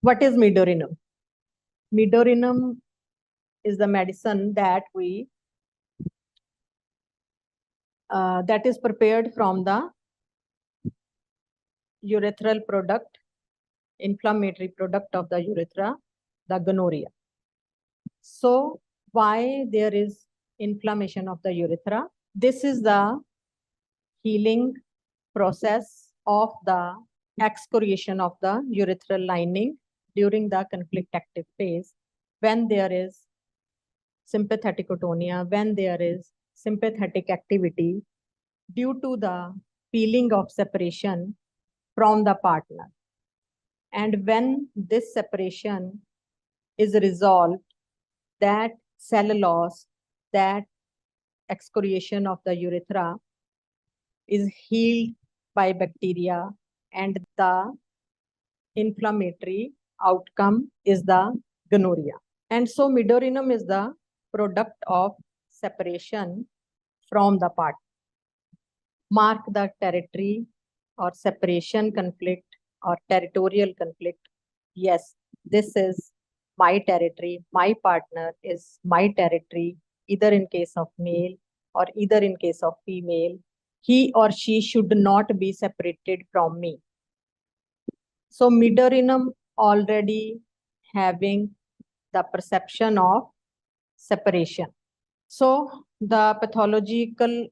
What is Medorrhinum? Medorrhinum is the medicine that that is prepared from the urethral product, inflammatory product of the urethra, the gonorrhea. So why there is inflammation of the urethra? This is the healing process of the excoriation of the urethral lining during the conflict active phase, when there is sympathetic otonia, when there is sympathetic activity due to the feeling of separation from the partner. And when this separation is resolved, that cell loss, that excoriation of the urethra is healed by bacteria, and the inflammatory outcome is the gonorrhea. And so Medorrhinum is the product of separation from the partner. Mark the territory or separation conflict or territorial conflict. Yes, this is my territory, my partner is my territory, either in case of male or either in case of female. He or she should not be separated from me. So Medorrhinum already having the perception of separation. So the pathological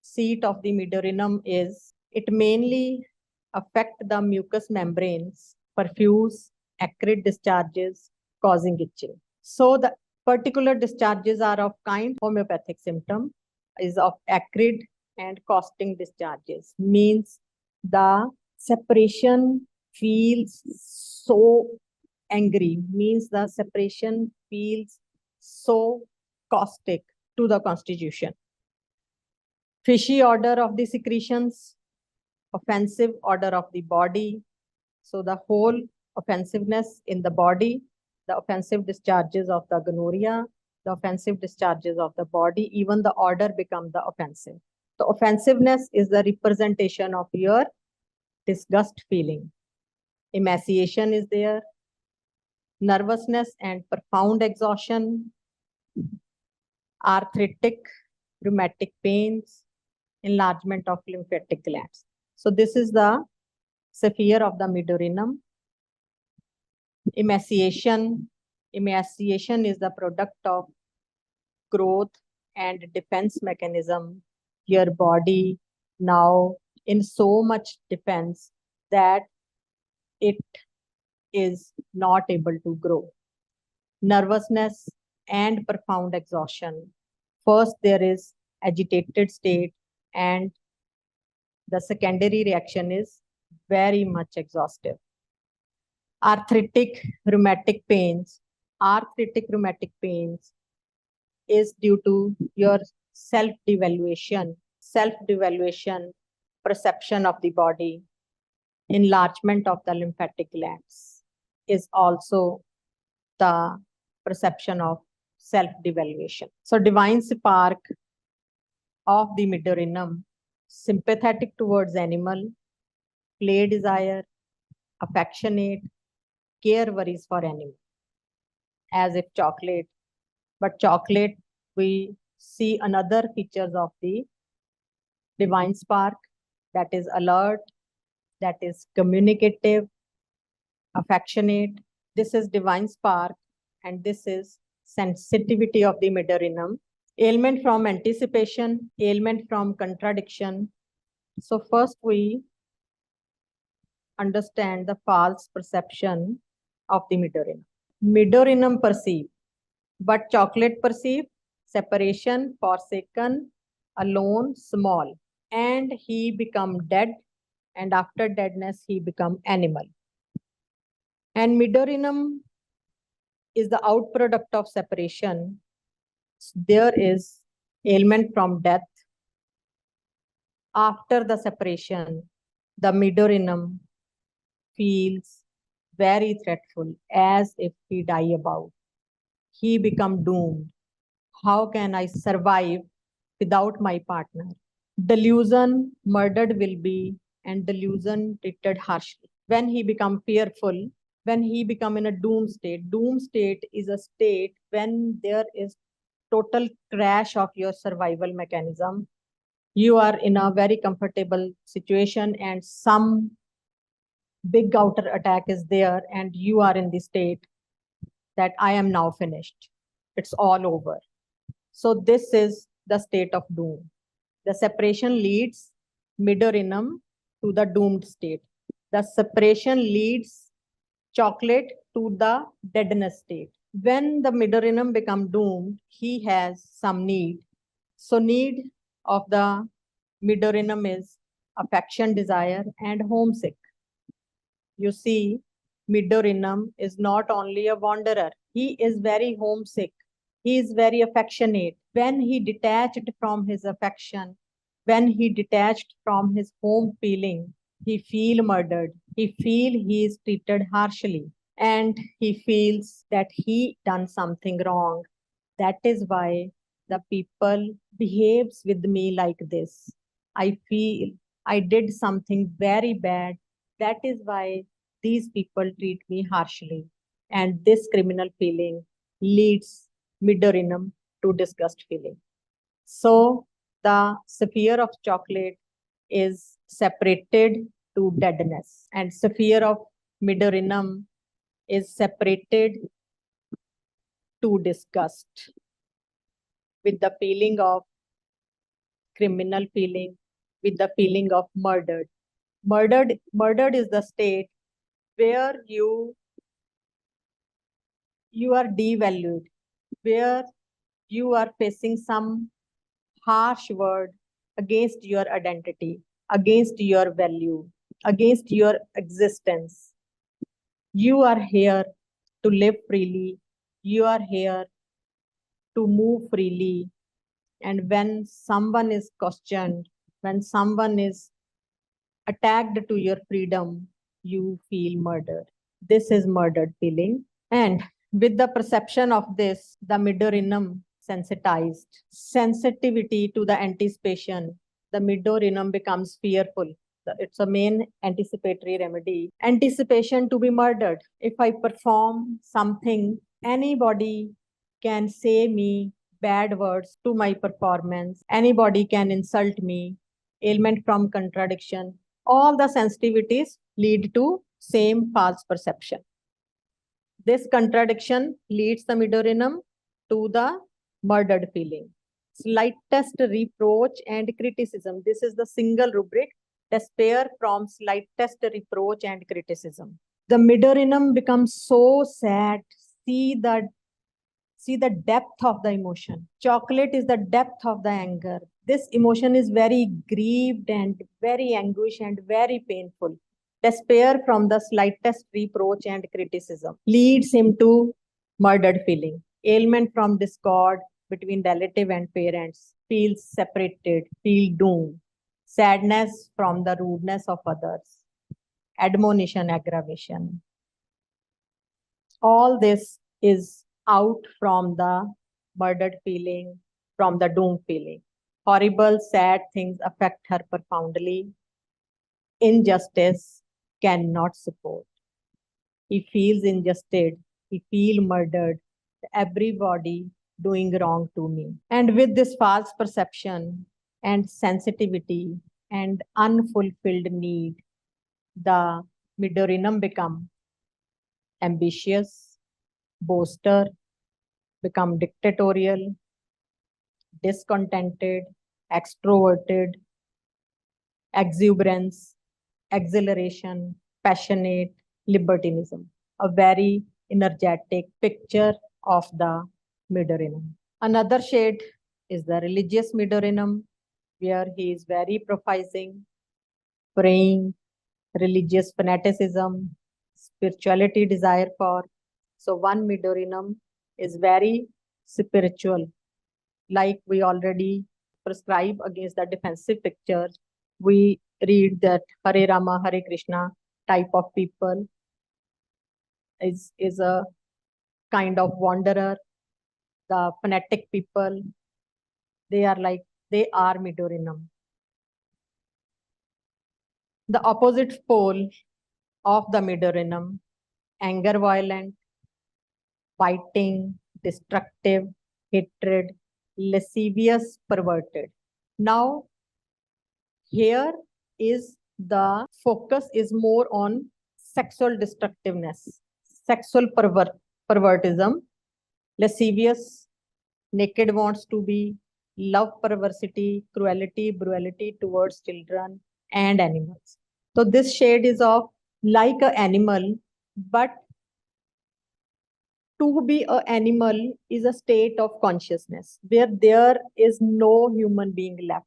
seat of the Medorrhinum is, it mainly affect the mucous membranes, perfuse acrid discharges causing itching. So the particular discharges are of kind homeopathic symptom is of acrid and caustic discharges, means the separation feels so angry, means the separation feels so caustic to the constitution. Fishy odor of the secretions, offensive odor of the body. So the whole offensiveness in the body, the offensive discharges of the gonorrhea, the offensive discharges of the body, even the odor become the offensive. The offensiveness is the representation of your disgust feeling. Emaciation is there, nervousness and profound exhaustion, arthritic, rheumatic pains, enlargement of lymphatic glands. So this is the sphere of the Medorrhinum. Emaciation. Emaciation is the product of growth and defense mechanism. Your body now in so much defense that it is not able to grow. Nervousness and profound exhaustion. First, there is agitated state, and the secondary reaction is very much exhaustive. Arthritic rheumatic pains. Arthritic rheumatic pains is due to your self-devaluation, perception of the body, enlargement of the lymphatic glands is also the perception of self-devaluation. So divine spark of the Medorrhinum, sympathetic towards animal, play desire, affectionate, care worries for animal, as if chocolate. But chocolate, we see another features of the divine spark, that is alert, that is communicative, affectionate. This is divine spark, and this is sensitivity of the Medorrhinum. Ailment from anticipation, ailment from contradiction. So first we understand the false perception of the Medorrhinum. Medorrhinum perceive, but chocolate perceive separation, forsaken, alone, small, and he become dead, and after deadness he become animal. And Medorrhinum is the outproduct of separation. There is ailment from death. After the separation, the Medorrhinum feels very dreadful, as if he die about. He become doomed. How can I survive without my partner? Delusion, murdered will be, and delusion treated harshly. When he become fearful, when he become in a doom state. Doom state is a state when there is total crash of your survival mechanism. You are in a very comfortable situation and some big outer attack is there and you are in the state that I am now finished. It's all over. So this is the state of doom. The separation leads Medorrhinum to the doomed state. The separation leads chocolate to the deadness state. When the Medorrhinum become doomed, he has some need. So need of the Medorrhinum is affection, desire, and homesick. You see, Medorrhinum is not only a wanderer. He is very homesick. He is very affectionate. When he detached from his affection, when he detached from his home feeling, he feel murdered. He feel he is treated harshly. And he feels that he done something wrong. That is why the people behaves with me like this. I feel I did something very bad. That is why these people treat me harshly. And this criminal feeling leads Medorrhinum to disgust feeling. So the sphere of chocolate is separated to deadness, and sphere of Medorrhinum is separated to disgust with the feeling of criminal feeling, with the feeling of murdered. Murdered is the state where you are devalued, where you are facing some harsh word against your identity, against your value, against your existence. You are here to live freely. You are here to move freely. And when someone is questioned, when someone is attacked to your freedom, you feel murdered. This is murdered feeling. And with the perception of this, the Medorrhinum sensitized. Sensitivity to the anticipation, the Medorrhinum becomes fearful. It's a main anticipatory remedy. Anticipation to be murdered. If I perform something, anybody can say me bad words to my performance. Anybody can insult me. Ailment from contradiction. All the sensitivities lead to same false perception. This contradiction leads the Medorrhinum to the murdered feeling. Slightest reproach and criticism. This is the single rubric. Despair from slightest reproach and criticism. The Medorrhinum becomes so sad. See the depth of the emotion. Chocolate is the depth of the anger. This emotion is very grieved and very anguish and very painful. Despair from the slightest reproach and criticism leads him to murdered feeling. Ailment from discord between relative and parents, feels separated, feel doom. Sadness from the rudeness of others. Admonition, aggravation. All this is out from the murdered feeling, from the doom feeling. Horrible, sad things affect her profoundly. Injustice cannot support. He feels injustice. He feels murdered. Everybody doing wrong to me. And with this false perception and sensitivity and unfulfilled need, the Medorrhinum become ambitious, boaster, become dictatorial, discontented, extroverted, exuberance, exhilaration, passionate, libertinism. A very energetic picture of the Medorrhinum. Another shade is the religious Medorrhinum, where he is very professing, praying, religious fanaticism, spirituality desire for. So one Medorrhinum is very spiritual, like we already prescribe against the defensive picture. We read that Hare Rama, Hare Krishna type of people is a kind of wanderer. The fanatic people, they are Medorrhinum. The opposite pole of the Medorrhinum anger violent, biting, destructive, hatred, lascivious, perverted. Now, here is the focus is more on sexual destructiveness, sexual pervertism, lascivious, naked wants to be, love perversity, cruelty, brutality towards children and animals. So this shade is of like an animal, but to be an animal is a state of consciousness where there is no human being left,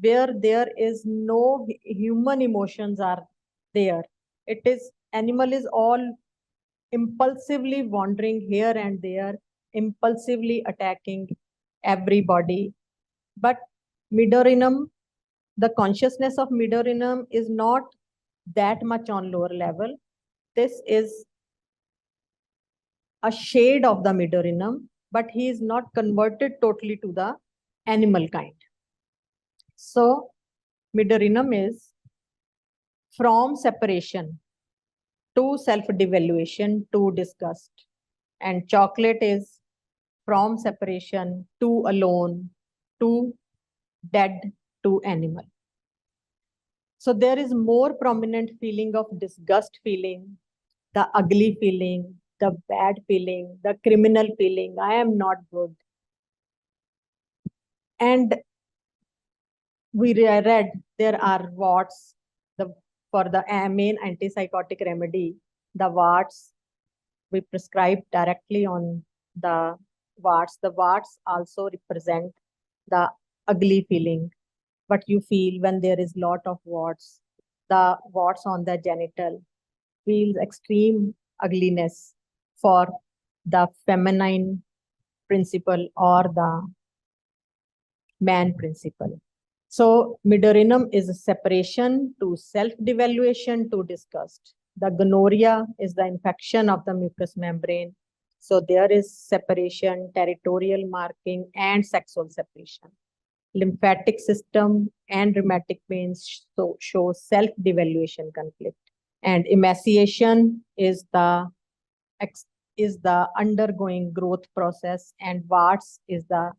where there is no human emotions are there. It is animal is all impulsively wandering here and there, impulsively attacking everybody. But Medorrhinum, the consciousness of Medorrhinum is not that much on lower level. This is a shade of the Medorrhinum, but he is not converted totally to the animal kind. So Medorrhinum is from separation to self-devaluation to disgust. And chocolate is from separation to alone to dead to animal. So there is more prominent feeling of disgust feeling, the ugly feeling, the bad feeling, the criminal feeling, I am not good. And we read there are warts for the main antipsychotic remedy, the warts we prescribe directly on the warts. The warts also represent the ugly feeling, what you feel when there is lot of warts. The warts on the genital feels extreme ugliness for the feminine principle or the man principle. So Medorrhinum is a separation to self-devaluation to disgust. The gonorrhea is the infection of the mucous membrane. So there is separation, territorial marking, and sexual separation. Lymphatic system and rheumatic pains show self-devaluation conflict. And emaciation is the undergoing growth process, and warts is the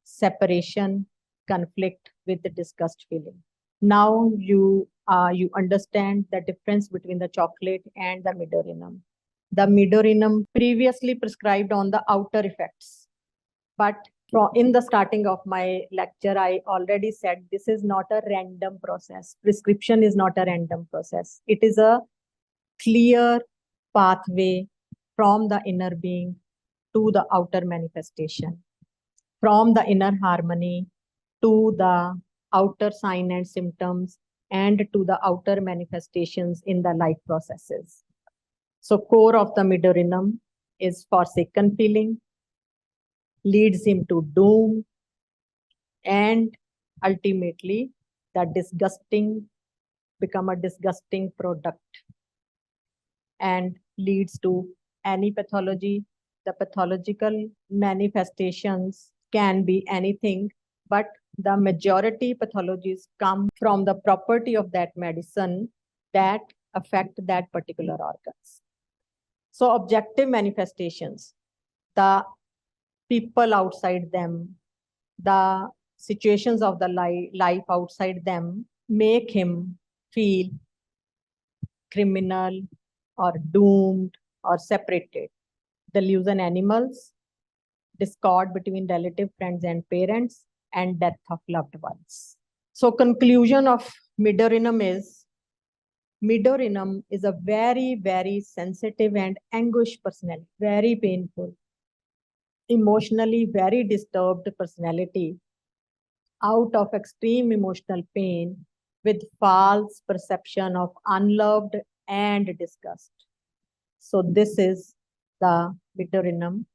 separation conflict with the disgust feeling. Now you understand the difference between the chocolate and the Medorrhinum. The Medorrhinum previously prescribed on the outer effects, but in the starting of my lecture, I already said this is not a random process. Prescription is not a random process. It is a clear pathway from the inner being to the outer manifestation, from the inner harmony to the outer sign and symptoms, and to the outer manifestations in the life processes. So core of the Medorrhinum is forsaken feeling, leads him to doom, and ultimately the disgusting become a disgusting product and leads to any pathology. The pathological manifestations can be anything, but the majority pathologies come from the property of that medicine that affect that particular organs. So objective manifestations, the people outside them, the situations of the life outside them make him feel criminal or doomed or separated. Delusion animals, discord between relative, friends, and parents, and death of loved ones. So conclusion of Medorrhinum is a very, very sensitive and anguished personality, very painful, emotionally very disturbed personality, out of extreme emotional pain with false perception of unloved and disgust. So this is the Medorrhinum